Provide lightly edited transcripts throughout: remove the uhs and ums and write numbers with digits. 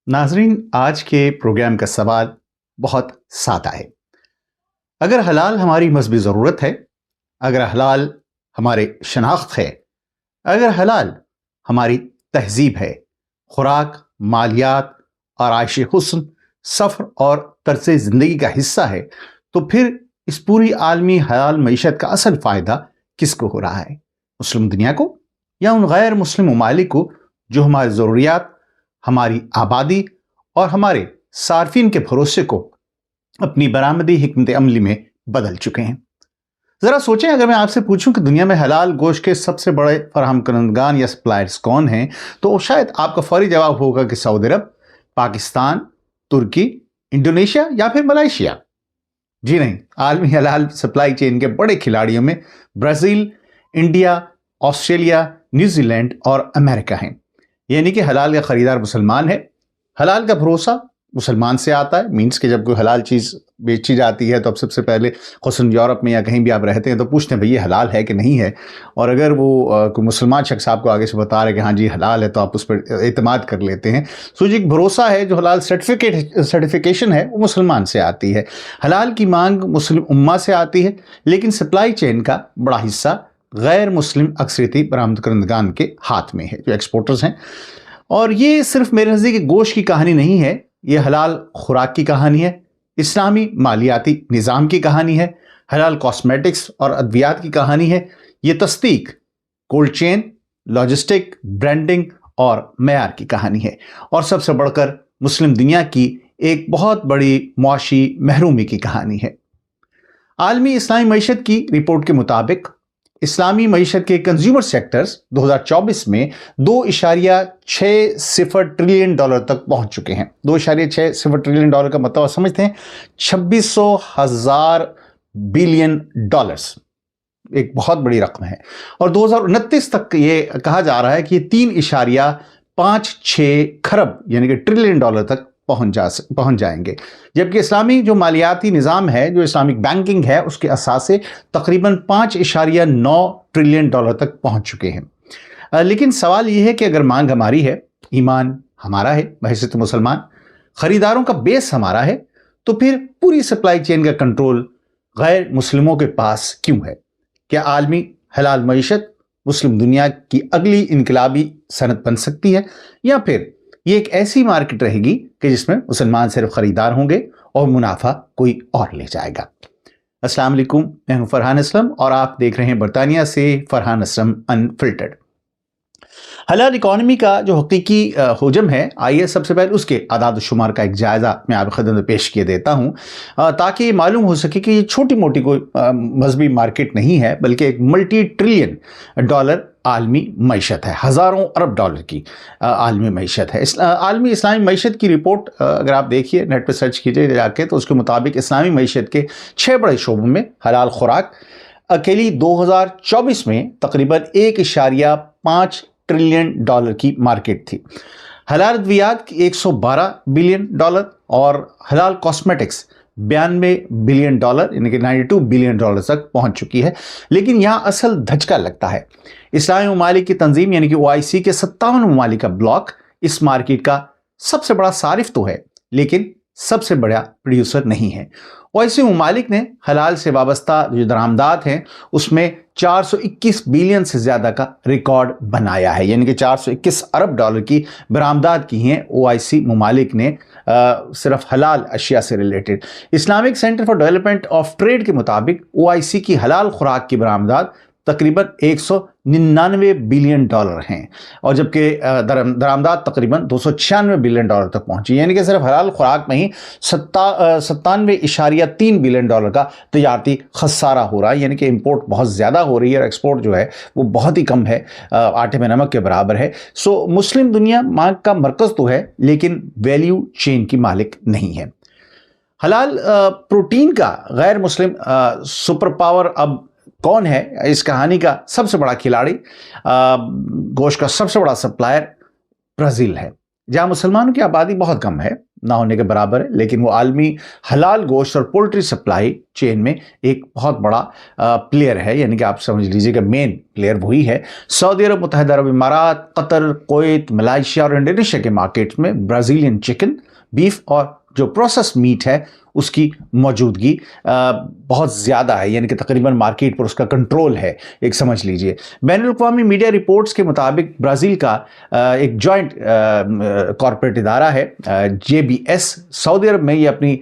ناظرین، آج کے پروگرام کا سوال بہت سادہ ہے۔ اگر حلال ہماری مذہبی ضرورت ہے، اگر حلال ہمارے شناخت ہے، اگر حلال ہماری تہذیب ہے، خوراک، مالیات، آرائش حسن، سفر اور طرز زندگی کا حصہ ہے، تو پھر اس پوری عالمی حلال معیشت کا اصل فائدہ کس کو ہو رہا ہے؟ مسلم دنیا کو یا ان غیر مسلم ممالک کو جو ہماری ضروریات، ہماری آبادی اور ہمارے صارفین کے بھروسے کو اپنی برآمدی حکمت عملی میں بدل چکے ہیں؟ ذرا سوچیں، اگر میں آپ سے پوچھوں کہ دنیا میں حلال گوشت کے سب سے بڑے فراہم کنندگان یا سپلائرز کون ہیں، تو شاید آپ کا فوری جواب ہوگا کہ سعودی عرب، پاکستان، ترکی، انڈونیشیا یا پھر ملائیشیا۔ جی نہیں، عالمی حلال سپلائی چین کے بڑے کھلاڑیوں میں Brazil, India, Australia, New Zealand اور امریکہ ہیں۔ یعنی کہ حلال کا خریدار مسلمان ہے، حلال کا بھروسہ مسلمان سے آتا ہے۔ مینس کہ جب کوئی حلال چیز بیچی جاتی ہے تو اب سب سے پہلے خصوصاً یورپ میں یا کہیں بھی آپ رہتے ہیں تو پوچھتے ہیں بھئی یہ حلال ہے کہ نہیں ہے، اور اگر وہ کوئی مسلمان شخص آپ کو آگے سے بتا رہا ہے کہ ہاں جی حلال ہے تو آپ اس پر اعتماد کر لیتے ہیں۔ سو جو ایک بھروسہ ہے، جو حلال سرٹیفیکیشن ہے، وہ مسلمان سے آتی ہے۔ حلال کی مانگ مسلم امہ سے آتی ہے، لیکن سپلائی چین کا بڑا حصہ غیر مسلم اکثریتی برآمد کنندگان کے ہاتھ میں ہے، جو ایکسپورٹرز ہیں۔ اور یہ صرف میرے نزدیک گوشت کی کہانی نہیں ہے، یہ حلال خوراک کی کہانی ہے، اسلامی مالیاتی نظام کی کہانی ہے، حلال کاسمیٹکس اور ادویات کی کہانی ہے۔ یہ تصدیق، کولڈ چین، لاجسٹک، برانڈنگ اور معیار کی کہانی ہے، اور سب سے بڑھ کر مسلم دنیا کی ایک بہت بڑی معاشی محرومی کی کہانی ہے۔ عالمی اسلامی معیشت کی رپورٹ کے مطابق اسلامی معیشت کے کنزیومر سیکٹرز 2024 میں $2.60 ٹریلین تک پہنچ چکے ہیں۔ $2.60 ٹریلین کا مطلب سمجھتے ہیں 2600,000 بلین ڈالرز، ایک بہت بڑی رقم ہے۔ اور 2029 تک یہ کہا جا رہا ہے کہ یہ 3.56 کھرب یعنی کہ ٹریلین ڈالر تک پہنچ جائیں گے، جبکہ اسلامی جو مالیاتی نظام ہے، جو اسلامک بینکنگ ہے، اس کے اثاثے تقریباً 5.9 ٹریلین ڈالر تک پہنچ چکے ہیں۔ لیکن سوال یہ ہے کہ اگر مانگ ہماری ہے، ایمان ہمارا ہے بحیثیت مسلمان، خریداروں کا بیس ہمارا ہے، تو پھر پوری سپلائی چین کا کنٹرول غیر مسلموں کے پاس کیوں ہے؟ کیا عالمی حلال معیشت مسلم دنیا کی اگلی انقلابی صنعت بن سکتی ہے، یا پھر یہ ایک ایسی مارکیٹ رہے گی کہ جس میں مسلمان صرف خریدار ہوں گے اور منافع کوئی اور لے جائے گا؟ السلام علیکم، میں ہوں فرحان اسلم اور آپ دیکھ رہے ہیں برطانیہ سے فرحان اسلم انفلٹرڈ۔ حلال اکانومی کا جو حقیقی حجم ہے، آئیے سب سے پہلے اس کے اعداد و شمار کا ایک جائزہ میں آپ خدمت میں پیش کیے دیتا ہوں، تاکہ یہ معلوم ہو سکے کہ یہ چھوٹی موٹی کوئی مذہبی مارکیٹ نہیں ہے، بلکہ ایک ملٹی ٹریلین ڈالر عالمی معیشت ہے، ہزاروں ارب ڈالر کی عالمی معیشت ہے۔ عالمی اسلامی معیشت کی رپورٹ اگر آپ دیکھیے، نیٹ پہ سرچ کیجئے جا کے، تو اس کے مطابق اسلامی معیشت کے 6 بڑے شعبوں میں حلال خوراک اکیلی 2024 میں تقریباً 1.5 ٹریلین ڈالر کی مارکیٹ تھی۔ حلال ادویات کی 112 بلین ڈالر اور حلال کاسمیٹکس 92 بلین ڈالر یعنی کہ 92 بلین ڈالر تک پہنچ چکی ہے۔ لیکن یہاں اصل دھچکا لگتا ہے۔ اسلامی ممالک کی تنظیم یعنی کہ OIC کے 57 ممالک کا بلاک اس مارکیٹ کا سب سے بڑا صارف تو ہے، لیکن سب سے بڑا پروڈیوسر نہیں ہے۔ OIC ممالک نے حلال سے وابستہ جو درآمدات ہیں اس میں 421 بلین سے زیادہ کا ریکارڈ بنایا ہے، یعنی کہ 421 ارب ڈالر کی برآمدات کی ہیں OIC ممالک نے صرف حلال اشیاء سے related. Islamic centre for development of trade کے مطابق OIC کی حلال خوراک کی برآمدات تقریباً 199 بلین ڈالر ہیں، اور جبکہ درآمدات تقریباً 296 بلین ڈالر تک پہنچی، یعنی کہ صرف حلال خوراک میں ہی 97.3 بلین ڈالر کا تجارتی خسارہ ہو رہا ہے، یعنی کہ امپورٹ بہت زیادہ ہو رہی ہے اور ایکسپورٹ جو ہے وہ بہت ہی کم ہے، آٹے میں نمک کے برابر ہے۔ سو مسلم دنیا مانگ کا مرکز تو ہے، لیکن ویلیو چین کی مالک نہیں ہے۔ حلال پروٹین کا غیر مسلم سپر پاور اب کون ہے؟ اس کہانی کا سب سے بڑا کھلاڑی، گوشت کا سب سے بڑا سپلائر برازیل ہے، جہاں مسلمانوں کی آبادی بہت کم ہے، نہ ہونے کے برابر ہے، لیکن وہ عالمی حلال گوشت اور پولٹری سپلائی چین میں ایک بہت بڑا پلیئر ہے، یعنی کہ آپ سمجھ لیجئے کہ مین پلیئر وہی ہے۔ سعودی عرب، متحدہ عرب امارات، قطر، کویت، ملائیشیا اور انڈونیشیا کے مارکیٹس میں برازیلین چکن، بیف اور جو پروسیس میٹ ہے اس کی موجودگی بہت زیادہ ہے، یعنی کہ تقریباً مارکیٹ پر اس کا کنٹرول ہے، ایک سمجھ لیجئے۔ بین الاقوامی میڈیا رپورٹس کے مطابق برازیل کا ایک جوائنٹ کارپوریٹ ادارہ ہے JBS، سعودی عرب میں یہ اپنی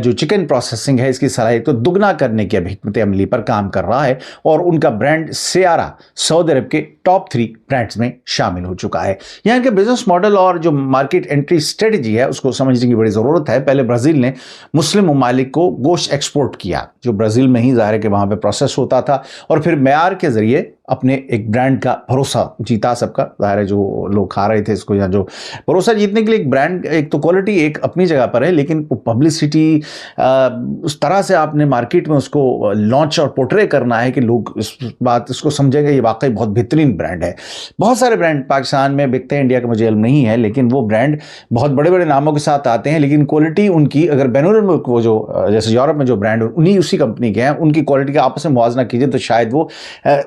جو چکن پروسیسنگ ہے اس کی صلاحیت کو دگنا کرنے کی اب حکمت عملی پر کام کر رہا ہے، اور ان کا برانڈ سیارا سعودی عرب کے ٹاپ 3 برانڈز میں شامل ہو چکا ہے۔ یہاں کے بزنس ماڈل اور جو مارکیٹ انٹری اسٹریٹجی ہے اس کو سمجھنے کی بڑی ضرورت ہے۔ پہلے برازیل نے مسلم ممالک کو گوشت ایکسپورٹ کیا، جو برازیل میں ہی ظاہر ہے کہ وہاں پہ پروسیس ہوتا تھا، اور پھر معیار کے ذریعے اپنے ایک برانڈ کا بھروسہ جیتا سب کا، ظاہر ہے جو لوگ کھا رہے تھے اس کو، یا جو بھروسہ جیتنے کے لیے ایک برانڈ، ایک تو کوالٹی ایک اپنی جگہ پر ہے، لیکن پبلسٹی اس طرح سے آپ نے مارکیٹ میں اس کو لانچ اور پورٹرے کرنا ہے کہ لوگ اس کو سمجھیں گے یہ واقعی بہت بہترین برانڈ ہے۔ بہت سارے برانڈ پاکستان میں بکتے ہیں، انڈیا کا مجھے علم نہیں ہے، لیکن وہ برانڈ بہت بڑے بڑے ناموں کے ساتھ آتے ہیں، لیکن کوالٹی ان کی اگر بین الملک وہ جو جیسے یورپ میں جو برانڈ اسی کمپنی کے ہیں ان کی کوالٹی کا آپس میں موازنہ کیجئے تو شاید وہ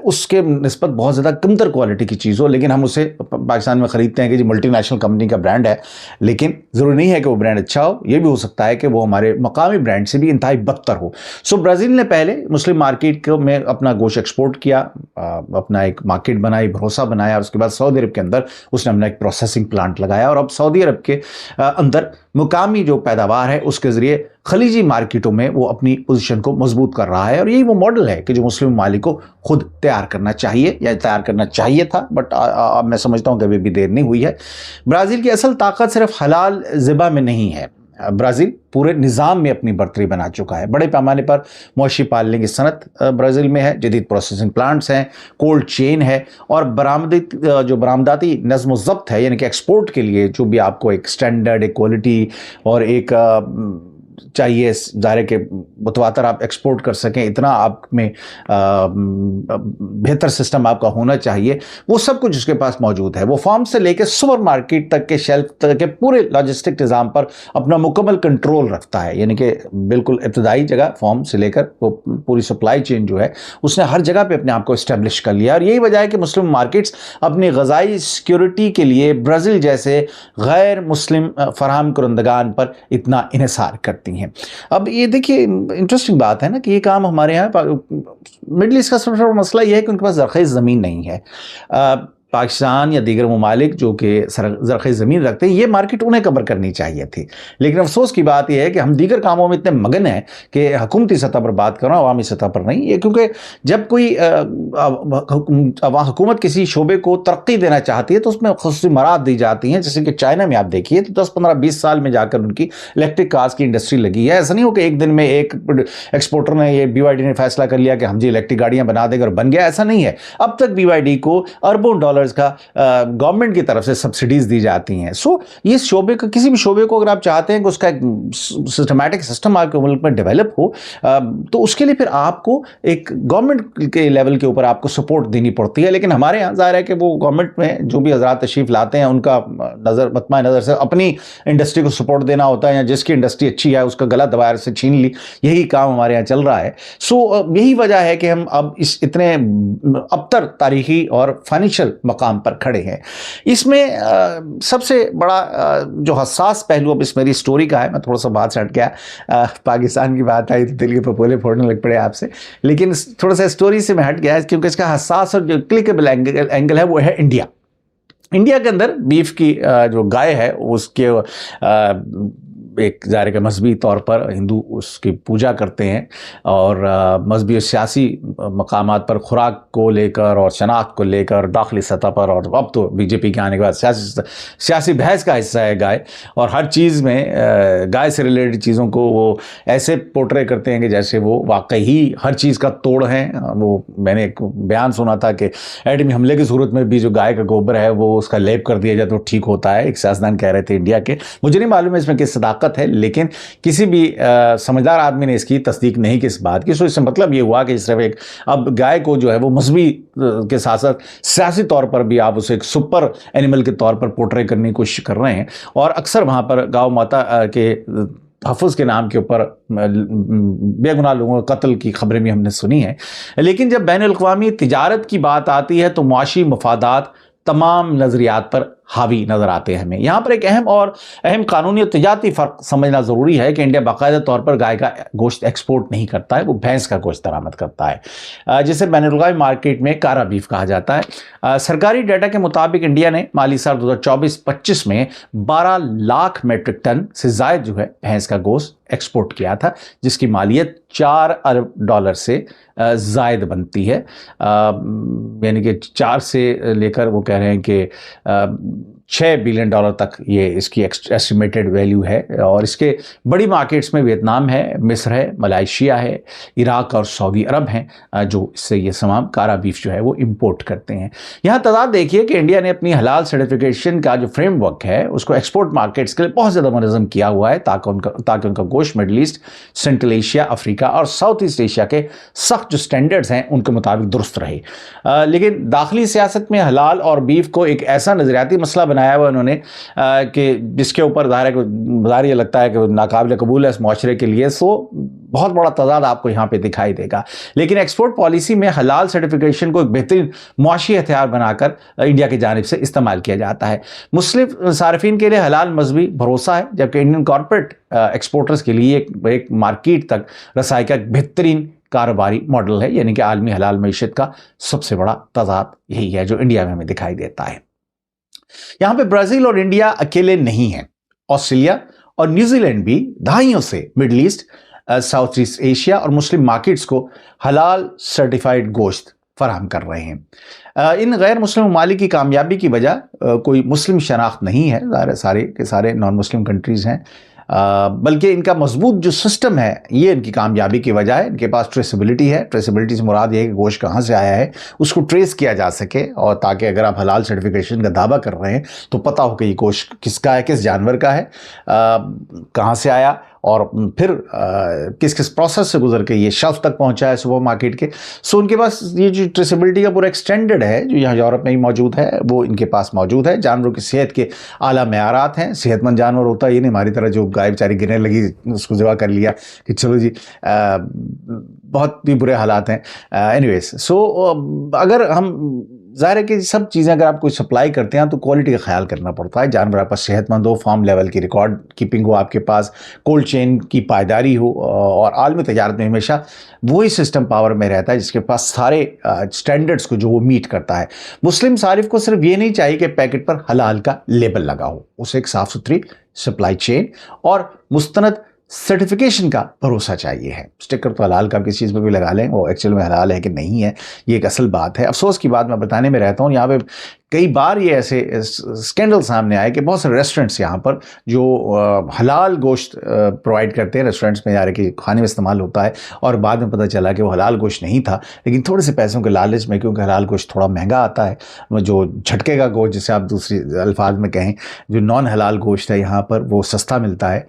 اس کے نسبت بہت زیادہ کمتر کوالٹی کی چیز ہو، لیکن ہم اسے پاکستان میں خریدتے ہیں کہ جی ملٹی نیشنل کمپنی کا برانڈ ہے، لیکن ضروری نہیں ہے کہ وہ برانڈ اچھا ہو، یہ بھی ہو سکتا ہے کہ وہ ہمارے مقامی برانڈ سے بھی انتہائی بدتر ہو۔ سو برازیل نے پہلے مسلم مارکیٹ میں اپنا گوشت ایکسپورٹ کیا، اپنا ایک مارکیٹ بنائی، بھروسہ بنایا، اور اس کے بعد سعودی عرب کے اندر اس نے اپنا ایک پروسیسنگ پلانٹ لگایا، اور اب سعودی عرب کے اندر مقامی جو پیداوار ہے اس کے ذریعے خلیجی مارکیٹوں میں وہ اپنی پوزیشن کو مضبوط کر رہا ہے، اور یہی وہ ماڈل ہے کہ جو مسلم ممالک کو خود تیار کرنا چاہیے، یا تیار کرنا چاہیے تھا، بٹ اب میں سمجھتا ہوں کہ ابھی بھی دیر نہیں ہوئی ہے۔ برازیل کی اصل طاقت صرف حلال ذبح میں نہیں ہے، برازیل پورے نظام میں اپنی برتری بنا چکا ہے۔ بڑے پیمانے پر مویشی پالنے کی صنعت برازیل میں ہے، جدید پروسیسنگ پلانٹس ہیں، کولڈ چین ہے، اور برآمداتی نظم و ضبط ہے، یعنی کہ ایکسپورٹ کے لیے جو بھی آپ کو ایک سٹینڈرڈ، ایک کوالٹی اور ایک چاہیے، ظاہر ہے کہ متواتر آپ ایکسپورٹ کر سکیں، اتنا آپ میں بہتر سسٹم آپ کا ہونا چاہیے، وہ سب کچھ اس کے پاس موجود ہے۔ وہ فارم سے لے کے سپر مارکیٹ تک کے شیلف تک کے پورے لاجسٹک نظام پر اپنا مکمل کنٹرول رکھتا ہے، یعنی کہ بالکل ابتدائی جگہ فارم سے لے کر وہ پوری سپلائی چین جو ہے اس نے ہر جگہ پہ اپنے آپ کو اسٹیبلش کر لیا، اور یہی وجہ ہے کہ مسلم مارکیٹس اپنی غذائی سیکیورٹی کے لیے برازیل جیسے غیر مسلم فراہم کنندگان پر اتنا انحصار کرتی ہیں۔ اب یہ دیکھیے انٹرسٹنگ بات ہے نا کہ یہ کام ہمارے یہاں مڈل ایسٹ کا سب سے بڑا مسئلہ یہ ہے کہ ان کے پاس زرخیز زمین نہیں ہے۔ پاکستان یا دیگر ممالک جو کہ زرخیز زمین رکھتے ہیں، یہ مارکیٹ انہیں کور کرنی چاہیے تھی، لیکن افسوس کی بات یہ ہے کہ ہم دیگر کاموں میں اتنے مگن ہیں کہ حکومتی سطح پر بات کر رہا ہوں، عوامی سطح پر نہیں، یہ کیونکہ جب کوئی حکومت کسی شعبے کو ترقی دینا چاہتی ہے تو اس میں خصوصی مراحل دی جاتی ہیں، جیسے کہ چائنا میں آپ دیکھیے تو 10 15 20 سال میں جا کر ان کی الیکٹرک کارز کی انڈسٹری لگی ہے۔ ایسا نہیں ہو کہ ایک دن میں ایک ایکسپورٹر نے، یہ BYD نے فیصلہ کر لیا کہ ہم جی الیکٹرک گاڑیاں بنا دیں گے اور بن گیا، ایسا نہیں ہے۔ اب تک BYD کو اربوں ڈالرز کا گورنمنٹ کی طرف سے سبسڈیز دی جاتی ہیں۔ سو یہ شعبے کا، کسی بھی شعبے کو اگر آپ چاہتے ہیں کہ اس کا ایک سسٹمیٹک سسٹم آپ کے ملک میں ڈیولپ ہو، تو اس کے لیے پھر آپ کو ایک گورنمنٹ کے لیول کے اوپر آپ کو سپورٹ دینی پڑتی ہے، لیکن ہمارے یہاں ظاہر ہے کہ وہ گورنمنٹ میں جو بھی حضرات تشریف لاتے ہیں ان کا مطمع نظر سے اپنی انڈسٹری کو سپورٹ دینا ہوتا ہے، یا جس کی انڈسٹری اچھی ہے اس کا گلا دبائر سے چھین لی، یہی کام ہمارے یہاں چل رہا ہے۔ سو یہی وجہ ہے کہ ہم اب اس اتنے ابتر تاریخی اور فائنینشیل مقام پر کھڑے ہیں۔ اس میں سب سے بڑا جو حساس پہلو اب اس میری سٹوری کا ہے، میں تھوڑا سا بات سے ہٹ گیا، پاکستان کی بات آئی تو دل کے پپولے پھوڑنے لگ پڑے آپ سے، لیکن تھوڑا سا سٹوری سے میں ہٹ گیا کیونکہ اس کا حساس اور جو کلکیبل اینگل ہے وہ ہے انڈیا۔ انڈیا کے اندر بیف کی جو گائے ہے اس کے ایک ظاہر کہ مذہبی طور پر ہندو اس کی پوجا کرتے ہیں، اور مذہبی اور سیاسی مقامات پر خوراک کو لے کر اور شناخت کو لے کر داخلی سطح پر، اور اب تو BJP کے آنے کے بعد سیاسی بحث کا حصہ ہے گائے، اور ہر چیز میں گائے سے ریلیٹڈ چیزوں کو وہ ایسے پورٹرے کرتے ہیں کہ جیسے وہ واقعی ہر چیز کا توڑ ہیں۔ وہ میں نے ایک بیان سنا تھا کہ ایٹمی حملے کی صورت میں بھی جو گائے کا گوبر ہے وہ اس کا لیپ کر دیا جائے تو ٹھیک ہوتا ہے، ایک سیاستدان کہہ رہے تھے انڈیا کے، مجھے نہیں معلوم ہے اس میں کس صداقت حقیقت ہے، لیکن کسی بھی سمجھدار آدمی نے اس کی تصدیق نہیں کی اس بات کی. سو اس سے مطلب یہ ہوا کہ صرف ایک اب گائے کو جو ہے وہ مذہبی کے ساتھ ساتھ سیاسی طور پر بھی آپ اسے ایک سپر اینیمل کے طور پر پورٹرے کرنے کی کوشش کر رہے ہیں. اور اکثر وہاں پر گاؤ ماتا کے تحفظ کے نام کے اوپر بے گناہ لوگوں کے قتل کی خبریں بھی ہم نے سنی ہیں. لیکن جب بین الاقوامی تجارت کی بات آتی ہے تو معاشی مفادات تمام نظریات پر حاوی نظر آتے ہیں. ہمیں یہاں پر ایک اہم قانونی اور تجارتی فرق سمجھنا ضروری ہے کہ انڈیا باقاعدہ طور پر گائے کا گوشت ایکسپورٹ نہیں کرتا ہے، وہ بھینس کا گوشت درآمد کرتا ہے، جسے بین الاقوامی مارکیٹ میں کارا بیف کہا جاتا ہے. سرکاری ڈیٹا کے مطابق انڈیا نے مالی سال 2024-25 میں 12 لاکھ میٹرک ٹن سے زائد جو ہے بھینس کا گوشت ایکسپورٹ کیا تھا، جس کی مالیت $4 ارب سے زائد بنتی ہے. یعنی کہ 4 سے لے کر وہ کہہ رہے ہیں کہ $6 بلین تک یہ اس کی ایسٹیمیٹڈ ویلیو ہے. اور اس کے بڑی مارکیٹس میں ویتنام ہے، مصر ہے، ملائیشیا ہے، عراق اور سعودی عرب ہیں جو اس سے یہ تمام کارا بیف جو ہے وہ امپورٹ کرتے ہیں. یہاں تضاد دیکھیے کہ انڈیا نے اپنی حلال سرٹیفیکیشن کا جو فریم ورک ہے اس کو ایکسپورٹ مارکیٹس کے لیے بہت زیادہ منظم کیا ہوا ہے تاکہ ان کا گوشت مڈل ایسٹ، سینٹرل ایشیا، افریقہ اور ساؤتھ ایسٹ ایشیا کے سخت جو سٹینڈرڈز ہیں ان کے مطابق درست رہے. لیکن داخلی سیاست میں حلال اور بیف کو ایک ایسا نظریاتی مسئلہ بنایا ہوا انہوں نے کہ جس کے اوپر ظاہر یہ لگتا ہے کہ ناقابل قبول ہے اس معاشرے کے لیے. سو بہت بڑا تضاد آپ کو یہاں پہ دکھائی دے گا. لیکن ایکسپورٹ پالیسی میں حلال سرٹیفیکیشن کو ایک بہترین معاشی ہتھیار بنا کر انڈیا کی جانب سے استعمال کیا جاتا ہے. مسلم صارفین کے لیے حلال مذہبی بھروسہ ہے، جبکہ انڈین کارپوریٹ ایکسپورٹرز کے لیے ایک مارکیٹ تک رسائی کا ایک بہترین کاروباری ماڈل ہے. یعنی کہ عالمی حلال معیشت کا سب سے بڑا تضاد یہی ہے جو انڈیا میں ہمیں دکھائی دیتا ہے. یہاں پہ برازیل اور انڈیا اکیلے نہیں ہیں، آسٹریلیا اور نیوزی لینڈ بھی دہائیوں سے middle east, south east Asia اور مسلم مارکیٹس کو حلال سرٹیفائیڈ گوشت فراہم کر رہے ہیں. ان غیر مسلم ممالک کی کامیابی کی وجہ کوئی مسلم شناخت نہیں ہے، ظاہر سارے کے سارے نان مسلم کنٹریز ہیں، بلکہ ان کا مضبوط جو سسٹم ہے یہ ان کی کامیابی کی وجہ ہے. ان کے پاس ٹریسیبلٹی ہے. ٹریسیبلٹی سے مراد یہ ہے کہ گوشت کہاں سے آیا ہے اس کو ٹریس کیا جا سکے، اور تاکہ اگر آپ حلال سرٹیفیکیشن کا دعویٰ کر رہے ہیں تو پتہ ہو کہ یہ گوشت کس کا ہے، کس جانور کا ہے، کہاں سے آیا، اور پھر کس کس پروسیس سے گزر کے یہ شیلف تک پہنچا ہے سپر مارکیٹ کے. سو ان کے پاس یہ جو ٹریسیبلٹی کا پورا ایکسٹینڈڈ ہے جو یہاں یورپ میں ہی موجود ہے وہ ان کے پاس موجود ہے. جانوروں کی صحت کے اعلیٰ معیارات ہیں. صحت مند جانور ہوتا ہے، یہ نہیں ہماری طرح جو گائے بیچاری گرنے لگی اس کو ذبح کر لیا کہ چلو جی بہت بھی برے حالات ہیں. اینیویز سو اگر ہم ظاہر ہے کہ سب چیزیں اگر آپ کوئی سپلائی کرتے ہیں تو کوالٹی کا خیال کرنا پڑتا ہے. جانور آپ پاس صحت مند ہو، فارم لیول کی ریکارڈ کیپنگ ہو، آپ کے پاس کولڈ چین کی پائیداری ہو، اور عالمی تجارت میں ہمیشہ وہی سسٹم پاور میں رہتا ہے جس کے پاس سارے سٹینڈرڈز کو جو وہ میٹ کرتا ہے. مسلم صارف کو صرف یہ نہیں چاہیے کہ پیکٹ پر حلال کا لیبل لگا ہو، اسے ایک صاف ستھری سپلائی چین اور مستند سرٹیفیکیشن کا بھروسہ چاہیے ہے. سٹیکر تو حلال کا کسی چیز پہ بھی لگا لیں، وہ ایکچوئل میں حلال ہے کہ نہیں ہے یہ ایک اصل بات ہے. افسوس کی بات میں بتانے میں رہتا ہوں، یہاں پہ کئی بار یہ ایسے اسکینڈل سامنے آئے کہ بہت سے ریسٹورنٹس یہاں پر جو حلال گوشت پرووائڈ کرتے ہیں، ریسٹورنٹس میں جا کے کھانے میں استعمال ہوتا ہے، اور بعد میں پتہ چلا کہ وہ حلال گوشت نہیں تھا، لیکن تھوڑے سے پیسوں کے لالچ میں، کیونکہ حلال گوشت تھوڑا مہنگا آتا ہے، جو جھٹکے کا گوشت جسے آپ دوسری الفاظ میں کہیں جو نان حلال گوشت ہے یہاں پر وہ سستا ملتا ہے،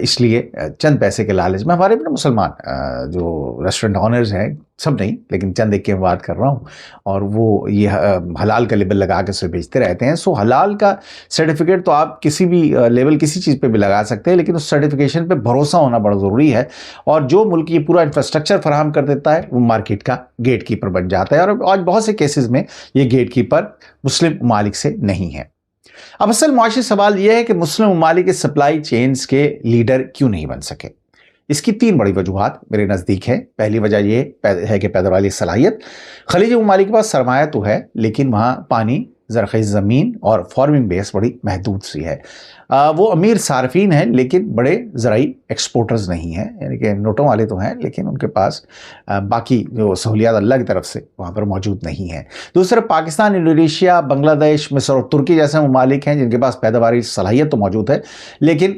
اس لیے چند پیسے کے لالچ میں ہمارے اپنے مسلمان جو ریسٹورنٹ آنرز ہیں، سب نہیں لیکن چند ایک کی بات کر رہا ہوں، اور وہ یہ حلال کا لیبل لگا کے اسے بیچتے رہتے ہیں. سو حلال کا سرٹیفکیٹ تو آپ کسی بھی لیبل کسی چیز پہ بھی لگا سکتے ہیں، لیکن اس سرٹیفکیشن پہ بھروسہ ہونا بڑا ضروری ہے. اور جو ملک یہ پورا انفراسٹرکچر فراہم کر دیتا ہے وہ مارکیٹ کا گیٹ کیپر بن جاتا ہے، اور آج بہت سے کیسز میں یہ گیٹ کیپر مسلم ممالک سے نہیں ہے. اب اصل معاشی سوال یہ ہے کہ مسلم ممالک کے سپلائی چینز کے لیڈر کیوں نہیں بن سکے. اس کی 3 بڑی وجوہات میرے نزدیک ہیں. پہلی وجہ یہ ہے کہ پیداواری صلاحیت. خلیجی ممالک کے پاس سرمایہ تو ہے لیکن وہاں پانی، زرخیز زمین اور فارمنگ بیس بڑی محدود سی ہے. وہ امیر صارفین ہیں لیکن بڑے زرعی ایکسپورٹرز نہیں ہیں، یعنی کہ نوٹوں والے تو ہیں لیکن ان کے پاس باقی جو سہولیات اللہ کی طرف سے وہاں پر موجود نہیں ہیں. دوسرا پاکستان، انڈونیشیا، بنگلہ دیش، مصر اور ترکی جیسے ممالک ہیں جن کے پاس پیداواری صلاحیت تو موجود ہے لیکن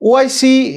OIC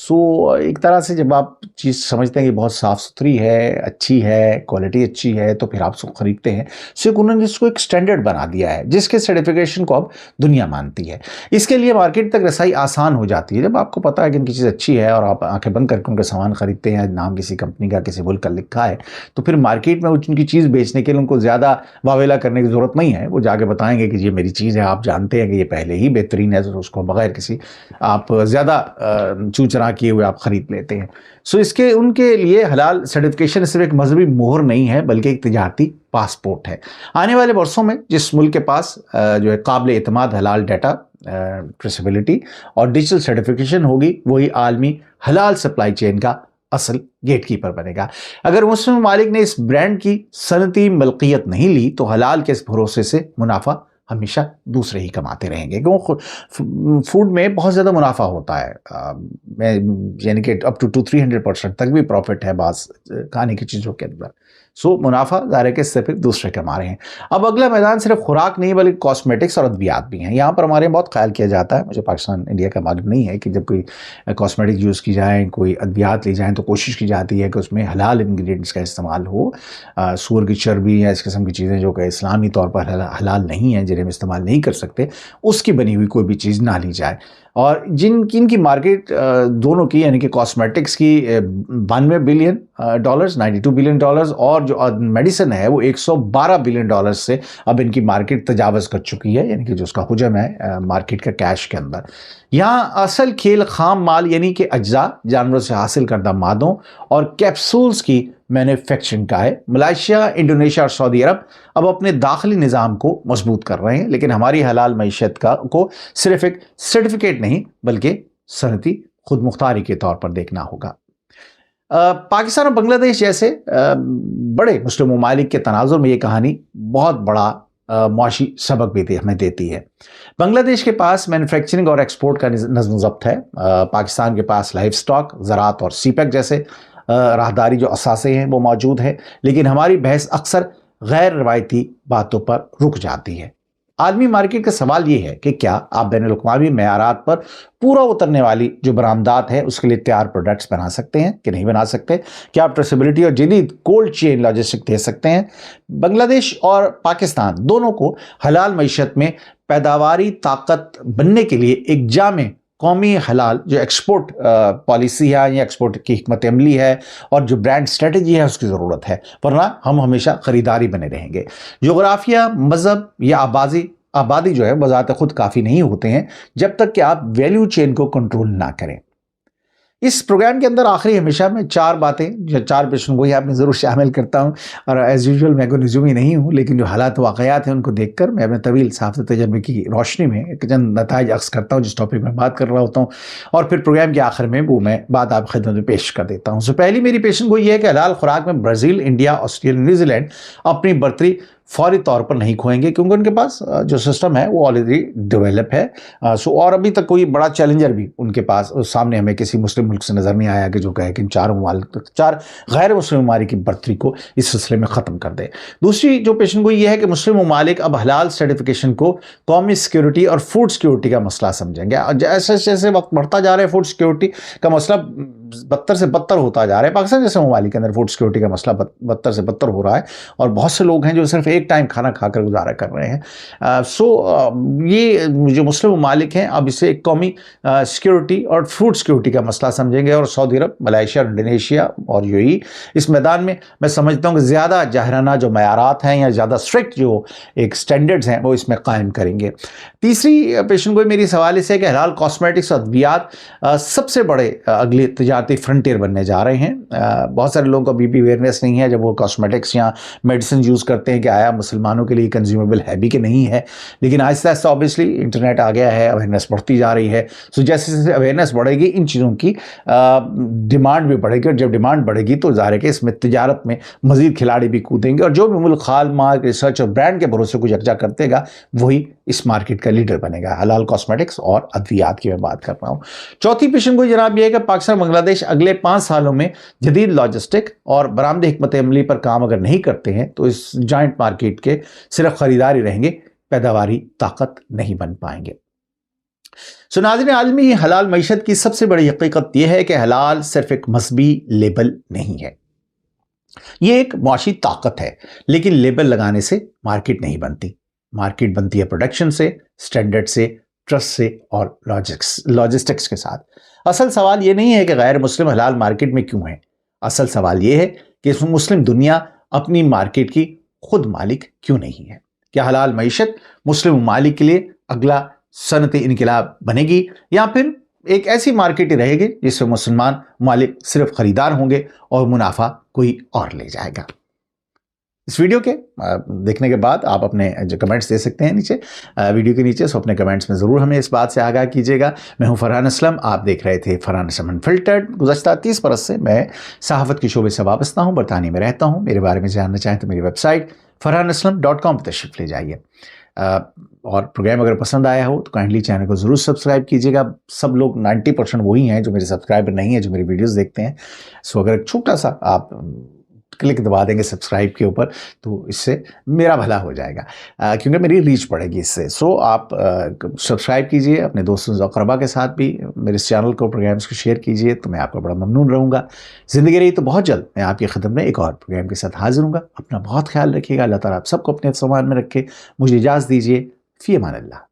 سو ایک طرح سے جب آپ چیز سمجھتے ہیں کہ بہت صاف ستھری ہے، اچھی ہے، کوالٹی اچھی ہے، تو پھر آپ اس کو خریدتے ہیں. سو انہوں نے اس کو ایک سٹینڈرڈ بنا دیا ہے جس کے سرٹیفیکیشن کو اب دنیا مانتی ہے. اس کے لیے مارکیٹ تک رسائی آسان ہو جاتی ہے. جب آپ کو پتا ہے کہ ان کی چیز اچھی ہے اور آپ آنکھیں بند کر کے ان کا سامان خریدتے ہیں، نام کسی کمپنی کا، کسی ملک کا لکھا ہے، تو پھر مارکیٹ میں ان کی چیز بیچنے کے لیے ان کو زیادہ واویلا کرنے کی ضرورت نہیں ہے. وہ جا کے بتائیں گے کہ یہ میری چیز ہے، آپ جانتے ہیں کہ یہ پہلے ہی بہترین ہے، تو اس کو بغیر کسی آپ زیادہ چوچرا کیے ہوئے آپ خرید لیتے ہیں. سو ان کے لیے حلال سرٹیفکیشن صرف ایک مذہبی مہر نہیں ہے بلکہ ایک تجارتی پاسپورٹ ہے. آنے والے برسوں میں جس ملک کے پاس جو ہے قابل اعتماد حلال ڈیٹا ٹریسیبلٹی اور ڈیجیٹل سرٹیفکیشن ہوگی، وہی عالمی حلال سپلائی چین کا اصل گیٹ کیپر بنے گا. اگر مسلم ممالک نے اس برانڈ کی صنعتی ملکیت نہیں لی تو حلال کے اس بھروسے سے منافع ہمیشہ دوسرے ہی کماتے رہیں گے. کیوں فوڈ میں بہت زیادہ منافع ہوتا ہے، یعنی کہ اپ ٹو 300% تک بھی پروفٹ ہے بعض کھانے کی چیزوں کے اندر. سو منافع ظاہر ہے کہ اس سے پھر دوسرے کما رہے ہیں. اب اگلا میدان صرف خوراک نہیں بلکہ کاسمیٹکس اور ادویات بھی ہیں. یہاں پر ہمارے بہت خیال کیا جاتا ہے، مجھے پاکستان انڈیا کا معلوم نہیں ہے، کہ جب کوئی کاسمیٹک یوز کی جائیں، کوئی ادویات لی جائیں، تو کوشش کی جاتی ہے کہ اس میں حلال انگریڈینٹس کا استعمال ہو. سور کی چربی یا اس قسم کی چیزیں جو کہ اسلامی طور پر حلال نہیں ہیں، جنہیں ہم استعمال نہیں کر سکتے، اس کی بنی ہوئی کوئی بھی چیز نہ لی جائے. اور جن کی مارکیٹ دونوں کی، یعنی کہ کاسمیٹکس کی $92 بلین 92 بلین ڈالرز، اور جو میڈیسن ہے وہ $112 بلین سے اب ان کی مارکیٹ تجاوز کر چکی ہے، یعنی کہ جو اس کا حجم ہے مارکیٹ کا کیش کے اندر. یہاں اصل کھیل خام مال یعنی کہ اجزاء، جانوروں سے حاصل کردہ مادوں اور کیپسولز کی مینوفیکچرنگ کا ہے. ملائیشیا، انڈونیشیا اور سعودی عرب اب اپنے داخلی نظام کو مضبوط کر رہے ہیں، لیکن ہماری حلال معیشت کو صرف ایک سرٹیفکیٹ نہیں بلکہ صنعتی خود مختاری کے طور پر دیکھنا ہوگا. پاکستان اور بنگلہ دیش جیسے بڑے مسلم ممالک کے تناظر میں یہ کہانی بہت بڑا معاشی سبق بھی ہمیں دیتی ہے. بنگلہ دیش کے پاس مینوفیکچرنگ اور ایکسپورٹ کا نظم و ضبط ہے. پاکستان کے پاس لائف سٹاک، زراعت اور سی پیک جیسے راہداری جو اثاثے ہیں وہ موجود ہیں، لیکن ہماری بحث اکثر غیر روایتی باتوں پر رک جاتی ہے. عالمی مارکیٹ کا سوال یہ ہے کہ کیا آپ بین الاقوامی معیارات پر پورا اترنے والی جو برآمدات ہے اس کے لیے تیار پروڈکٹس بنا سکتے ہیں کہ نہیں بنا سکتے؟ کیا آپ ٹریسیبلٹی اور جدید کولڈ چین لاجسٹک دے سکتے ہیں؟ بنگلہ دیش اور پاکستان دونوں کو حلال معیشت میں پیداواری طاقت بننے کے لیے ایک جامع قومی حلال جو ایکسپورٹ پالیسی ہے یا ایکسپورٹ کی حکمت عملی ہے اور جو برانڈ اسٹریٹجی ہے اس کی ضرورت ہے، ورنہ ہم ہمیشہ خریداری بنے رہیں گے. جغرافیہ، مذہب یا آبادی جو ہے بذات خود کافی نہیں ہوتے ہیں جب تک کہ آپ ویلیو چین کو کنٹرول نہ کریں. اس پروگرام کے اندر آخری ہمیشہ میں 4 باتیں یا 4 پیشن گوئی آپ نے ضرور شامل کرتا ہوں، اور ایز یوزول میں کوئی نجومی نہیں ہوں، لیکن جو حالات واقعات ہیں ان کو دیکھ کر میں اپنے طویل صحافتی تجربے کی روشنی میں چند نتائج عکس کرتا ہوں جس ٹاپک میں بات کر رہا ہوتا ہوں، اور پھر پروگرام کے آخر میں وہ میں بات آپ خدمت میں پیش کر دیتا ہوں. پہلی میری پیشن گوئی یہ ہے کہ حلال خوراک میں Brazil, India, Australia, New Zealand اپنی برتری فوری طور پر نہیں کھوئیں گے، کیونکہ ان کے پاس جو سسٹم ہے وہ آلریڈی ڈیولپ ہے. اور ابھی تک کوئی بڑا چیلنجر بھی ان کے پاس سامنے ہمیں کسی مسلم ملک سے نظر نہیں آیا کہ جو کہے کہ ان 4 غیر مسلم ممالک کی برتری کو اس سلسلے میں ختم کر دے. دوسری جو پیشن گوئی یہ ہے کہ مسلم ممالک اب حلال سرٹیفکیشن کو قومی سیکیورٹی اور فوڈ سیکیورٹی کا مسئلہ سمجھیں گے. جیسے جیسے وقت بڑھتا جا رہا ہے فوڈ سیکیورٹی کا مسئلہ بدتر سے بدتر ہوتا جا رہا ہے. پاکستان جیسے ممالک کے اندر فوڈ سیکیورٹی کا مسئلہ بدتر سے بدتر ہو رہا ہے، اور بہت سے لوگ ہیں جو صرف ایک ٹائم کھانا کھا کر گزارا کر رہے ہیں. یہ جو مسلم ممالک ہیں اب اسے ایک قومی سیکیورٹی اور فوڈ سیکیورٹی کا مسئلہ سمجھیں گے، اور سعودی عرب، ملائیشیا، انڈونیشیا اور UAE اس میدان میں سمجھتا ہوں کہ زیادہ جاہرانہ جو معیارات ہیں یا زیادہ اسٹرکٹ جو ایک سٹینڈرڈز ہیں وہ اس میں قائم کریں گے. تیسری پیشن گوئی میری سوال سے ہے کہ حلال کاسمیٹکس اور ادویات سب سے بڑے اگلے تجارتی فرنٹیئر بننے جا رہے ہیں. بہت سارے لوگوں کو ابھی بھی اویئرنیس نہیں ہے جب وہ کاسمیٹکس یا میڈیسن یوز کرتے ہیں کہ آیا مسلمانوں کے لیے کنزیومیبل ہے بھی کہ نہیں ہے، لیکن آہستہ آہستہ اوبیسلی انٹرنیٹ آ گیا ہے، اویئرنیس بڑھتی جا رہی ہے. سو جیسے جیسے اویئرنیس بڑھے گی ان چیزوں کی ڈیمانڈ بھی بڑھے گی، اور جب ڈیمانڈ بڑھے گی تو ظاہر ہے کہ اس میں تجارت میں مزید کھلاڑی بھی کودیں گے، اور جو بھی ملک خال مارک ریسرچ اور برانڈ کے بھروسے کو یکجا کرتے گا وہی اس مارکیٹ کا لیڈر بنے گا. حلال کاسمیٹکس اور ادویات کی میں بات کر رہا ہوں. چوتھی پیشن گوئی جناب یہ ہے کہ پاکستان اور بنگلہ دیش اگلے 5 سالوں میں جدید لاجسٹک اور برآمدی حکمت عملی پر کام اگر نہیں کرتے ہیں تو اس جوائنٹ مارکیٹ کے صرف خریداری رہیں گے، پیداواری طاقت نہیں بن پائیں گے. سو ناظرین، عالمی حلال معیشت کی سب سے بڑی حقیقت یہ ہے کہ حلال صرف ایک مذہبی لیبل نہیں ہے، یہ ایک معاشی طاقت ہے، لیکن لیبل لگانے سے مارکیٹ نہیں بنتی۔ مارکیٹ بنتی ہے پروڈکشن سے، سٹینڈرڈ سے، ٹرسٹ سے اور لاجسٹکس کے ساتھ۔ اصل سوال یہ نہیں ہے کہ غیر مسلم حلال مارکیٹ میں کیوں ہیں، اصل سوال یہ ہے کہ مسلم دنیا اپنی مارکیٹ کی خود مالک کیوں نہیں ہے۔ کیا حلال معیشت مسلم ممالک کے لیے اگلا صنعتی انقلاب بنے گی، یا پھر ایک ایسی مارکیٹ رہے گی جس میں مسلمان ممالک صرف خریدار ہوں گے اور منافع کوئی اور لے جائے گا؟ اس ویڈیو کے دیکھنے کے بعد آپ اپنے جو کمنٹس دے سکتے ہیں نیچے، ویڈیو کے نیچے، سو اپنے کمنٹس میں ضرور ہمیں اس بات سے آگاہ کیجیے گا۔ میں ہوں فرحان اسلم، آپ دیکھ رہے تھے فرحان اسلم انفلٹرڈ۔ گزشتہ 30 برس سے میں صحافت کے شعبے سے وابستہ ہوں، برطانیہ میں رہتا ہوں۔ میرے بارے میں جاننا چاہیں تو میری ویب سائٹ farhanaslam.com پہ تشریف لے جائیے، اور پروگرام اگر پسند آیا ہو تو کائنڈلی چینل کو ضرور سبسکرائب کیجیے گا۔ سب لوگ 90% وہی ہیں جو میرے سبسکرائبر نہیں ہیں، جو میری ویڈیوز دیکھتے ہیں۔ سو اگر ایک چھوٹا سا آپ کلک دبا دیں گے سبسکرائب کے اوپر تو اس سے میرا بھلا ہو جائے گا، کیونکہ میری ریچ بڑھے گی اس سے۔ سو آپ سبسکرائب کیجئے، اپنے دوستوں اقربا کے ساتھ بھی میرے اس چینل کو، پروگرامز کو شیئر کیجئے، تو میں آپ کا بڑا ممنون رہوں گا۔ زندگی رہی تو بہت جلد میں آپ کی خدمت میں ایک اور پروگرام کے ساتھ حاضر ہوں گا۔ اپنا بہت خیال رکھیے گا، اللہ تعالیٰ آپ سب کو اپنے سامان میں رکھے۔ مجھے اجازت دیجئے، فی امان اللہ۔